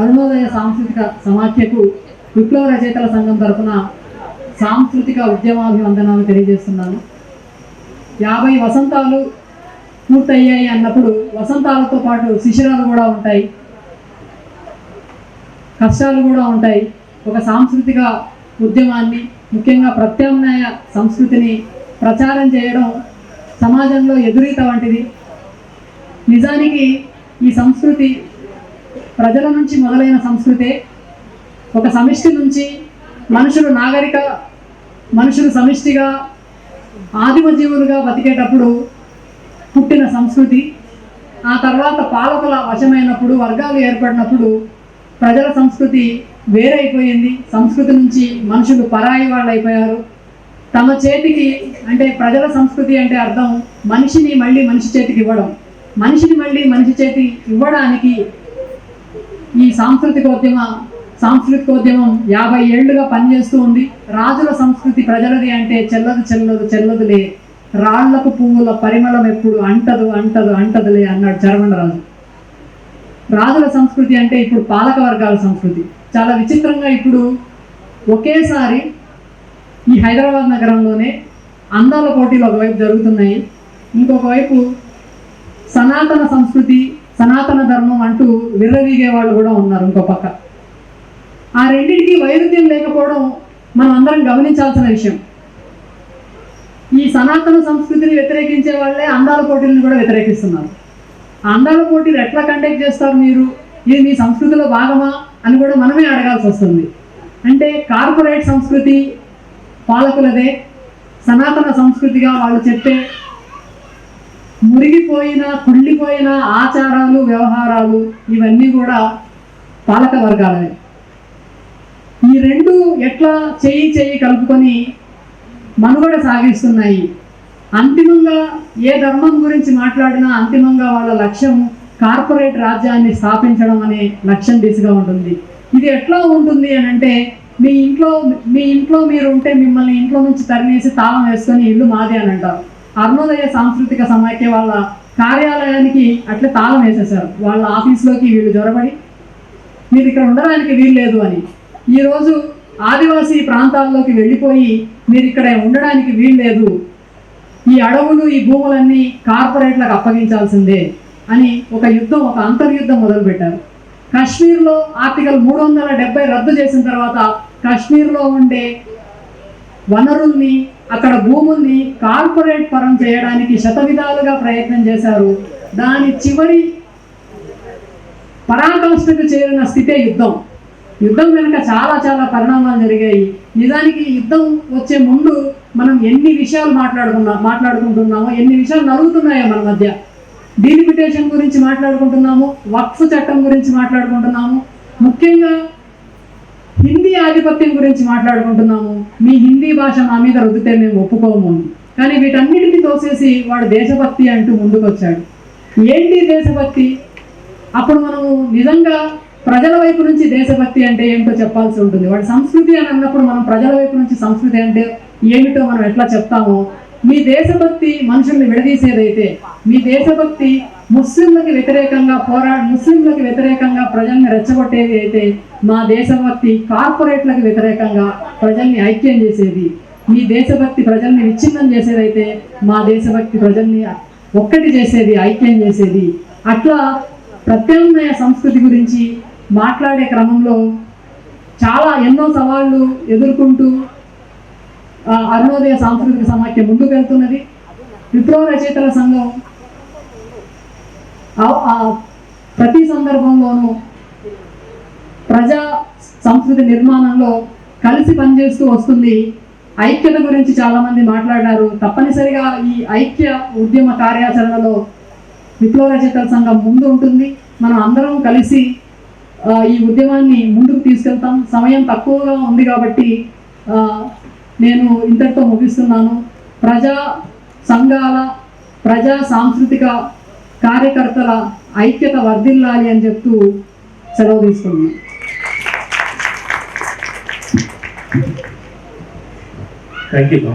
అరుణోదయ సాంస్కృతిక సమాఖ్యకు విప్లవ రచయితల సంఘం తరఫున సాంస్కృతిక ఉద్యమాభివందనాలు తెలియజేస్తున్నాను. 50 వసంతాలు పూర్తయ్యాయి అన్నప్పుడు వసంతాలతో పాటు శిశిరాలు కూడా ఉంటాయి, కష్టాలు కూడా ఉంటాయి. ఒక సాంస్కృతిక ఉద్యమాన్ని, ముఖ్యంగా ప్రత్యామ్నాయ సంస్కృతిని ప్రచారం చేయడం సమాజంలో ఎదురీత వంటిది. నిజానికి ఈ సంస్కృతి ప్రజల నుంచి మొదలైన సంస్కృతే. ఒక సమిష్టి నుంచి మనుషులు సమిష్టిగా ఆదిమ జీవులుగా బతికేటప్పుడు పుట్టిన సంస్కృతి. ఆ తర్వాత పాలకుల వశమైనప్పుడు, వర్గాలు ఏర్పడినప్పుడు ప్రజల సంస్కృతి వేరైపోయింది. సంస్కృతి నుంచి మనుషులు పరాయి వాళ్ళు అయిపోయారు. తమ చేతికి, అంటే ప్రజల సంస్కృతి అంటే అర్థం మనిషిని మళ్ళీ మనిషి చేతికి ఇవ్వడం. మనిషిని మళ్ళీ మనిషి చేతికి ఇవ్వడానికి ఈ సాంస్కృతికోద్యమం 50 ఏళ్లుగా పనిచేస్తూ ఉంది. రాజుల సంస్కృతి ప్రజలది అంటే చెల్లదులే, రాళ్లకు పువ్వుల పరిమళం ఎప్పుడు అంటదులే అన్నాడు చరమండరాజు. రాజుల సంస్కృతి అంటే ఇప్పుడు పాలక వర్గాల సంస్కృతి. చాలా విచిత్రంగా ఇప్పుడు ఒకేసారి ఈ హైదరాబాద్ నగరంలోనే అందాల పోటీలు ఒకవైపు జరుగుతున్నాయి, ఇంకొక వైపు సనాతన సంస్కృతి, సనాతన ధర్మం అంటూ విర్రవీగే వాళ్ళు కూడా ఉన్నారు ఇంకో పక్క. ఆ రెండింటికి వైరుధ్యం లేకపోవడం మనం అందరం గమనించాల్సిన విషయం. ఈ సనాతన సంస్కృతిని వ్యతిరేకించే వాళ్ళే అందాల పోటీలను కూడా వ్యతిరేకిస్తున్నారు. ఆ అందాల పోటీలు ఎట్లా కండక్ట్ చేస్తారు మీరు, ఇది మీ సంస్కృతిలో భాగమా అని కూడా మనమే అడగాల్సి వస్తుంది. అంటే కార్పొరేట్ సంస్కృతి పాలకులదే, సనాతన సంస్కృతిగా వాళ్ళు చెప్పే మురిగిపోయిన కుళ్ళిపోయిన ఆచారాలు, వ్యవహారాలు ఇవన్నీ కూడా పాలక వర్గాలవే. ఈ రెండు ఎట్లా చేయి కలుపుకొని మనుగడ సాగిస్తున్నాయి. అంతిమంగా ఏ ధర్మం గురించి మాట్లాడినా అంతిమంగా వాళ్ళ లక్ష్యం కార్పొరేట్ రాజ్యాన్ని స్థాపించడం అనే లక్ష్యం దిశగా ఉంటుంది. ఇది ఎట్లా ఉంటుంది అని అంటే, మీ ఇంట్లో మీరు ఉంటే మిమ్మల్ని ఇంట్లో నుంచి తరిమేసి తాళం వేసుకొని ఇల్లు మాది అని అంటారు. అరుణోదయ సాంస్కృతిక సమాఖ్య వాళ్ళ కార్యాలయానికి అట్లా తాళం వేసేశారు. వాళ్ళ ఆఫీస్లోకి వీళ్ళు జొరబడి మీరు ఇక్కడ ఉండడానికి వీలు లేదు అని. ఈరోజు ఆదివాసీ ప్రాంతాల్లోకి వెళ్ళిపోయి మీరు ఇక్కడ ఉండడానికి వీలు లేదు, ఈ అడవులు ఈ భూములన్నీ కార్పొరేట్లకు అప్పగించాల్సిందే అని ఒక అంతర్యుద్ధం మొదలుపెట్టారు. కాశ్మీర్లో ఆర్టికల్ 370 రద్దు చేసిన తర్వాత కాశ్మీర్లో ఉండే వనరుల్ని, అక్కడ భూముల్ని కార్పొరేట్ పరం చేయడానికి శతవిధాలుగా ప్రయత్నం చేశారు. దాని చివరి పరాకాష్ఠకు చేరిన స్థితే యుద్ధం వెనుక చాలా పరిణామాలు జరిగాయి. నిజానికి యుద్ధం వచ్చే ముందు మనం ఎన్ని విషయాలు మాట్లాడుకుంటున్నామో, ఎన్ని విషయాలు నలుగుతున్నాయో మన మధ్య. డీలిమిటేషన్ గురించి మాట్లాడుకుంటున్నాము, వక్ఫ్ చట్టం గురించి మాట్లాడుకుంటున్నాము, ముఖ్యంగా హిందీ ఆధిపత్యం గురించి మాట్లాడుకుంటున్నాము. మీ హిందీ భాష మా మీద రుద్దితే మేము ఒప్పుకోము. కానీ వీటన్నిటిని తోసేసి వాడు దేశభక్తి అంటూ ముందుకు వచ్చాడు. ఏంటి దేశభక్తి? అప్పుడు మనము నిజంగా ప్రజల వైపు నుంచి దేశభక్తి అంటే ఏమిటో చెప్పాల్సి ఉంటుంది. వాడి సంస్కృతి అని అన్నప్పుడు మనం ప్రజల వైపు నుంచి సంస్కృతి అంటే ఏమిటో మనం ఎట్లా చెప్తామో, మీ దేశభక్తి మనుషుల్ని విడదీసేదైతే, మీ దేశభక్తి ముస్లింలకు వ్యతిరేకంగా ప్రజల్ని రెచ్చగొట్టేది అయితే, మా దేశభక్తి కార్పొరేట్లకు వ్యతిరేకంగా ప్రజల్ని ఐక్యం చేసేది. మీ దేశభక్తి ప్రజల్ని విచ్ఛిన్నం చేసేదైతే, మా దేశభక్తి ప్రజల్ని ఒక్కటి చేసేది, ఐక్యం చేసేది. అట్లా ప్రత్యామ్నాయ సంస్కృతి గురించి మాట్లాడే క్రమంలో ఎన్నో సవాళ్ళు ఎదుర్కొంటూ అరుణోదయ సాంస్కృతిక సమాఖ్య ముందుకు వెళ్తున్నది. విప్లవ రచయితల సంఘం ప్రతి సందర్భంలోనూ ప్రజా సంస్కృతి నిర్మాణంలో కలిసి పనిచేస్తూ వస్తుంది. ఐక్యత గురించి చాలామంది మాట్లాడారు. తప్పనిసరిగా ఈ ఐక్య ఉద్యమ కార్యాచరణలో విప్లవ రచయితల సంఘం ముందు ఉంటుంది. మనం అందరం కలిసి ఈ ఉద్యమాన్ని ముందుకు తీసుకెళ్తాం. సమయం తక్కువగా ఉంది కాబట్టి నేను ఇంతటితో ముగిస్తున్నాను. ప్రజా సంఘాల, ప్రజా సాంస్కృతిక కార్యకర్తల ఐక్యత వర్ధిల్లాలి అని చెప్తూ సెలవు తీసుకున్నాను. Thank you.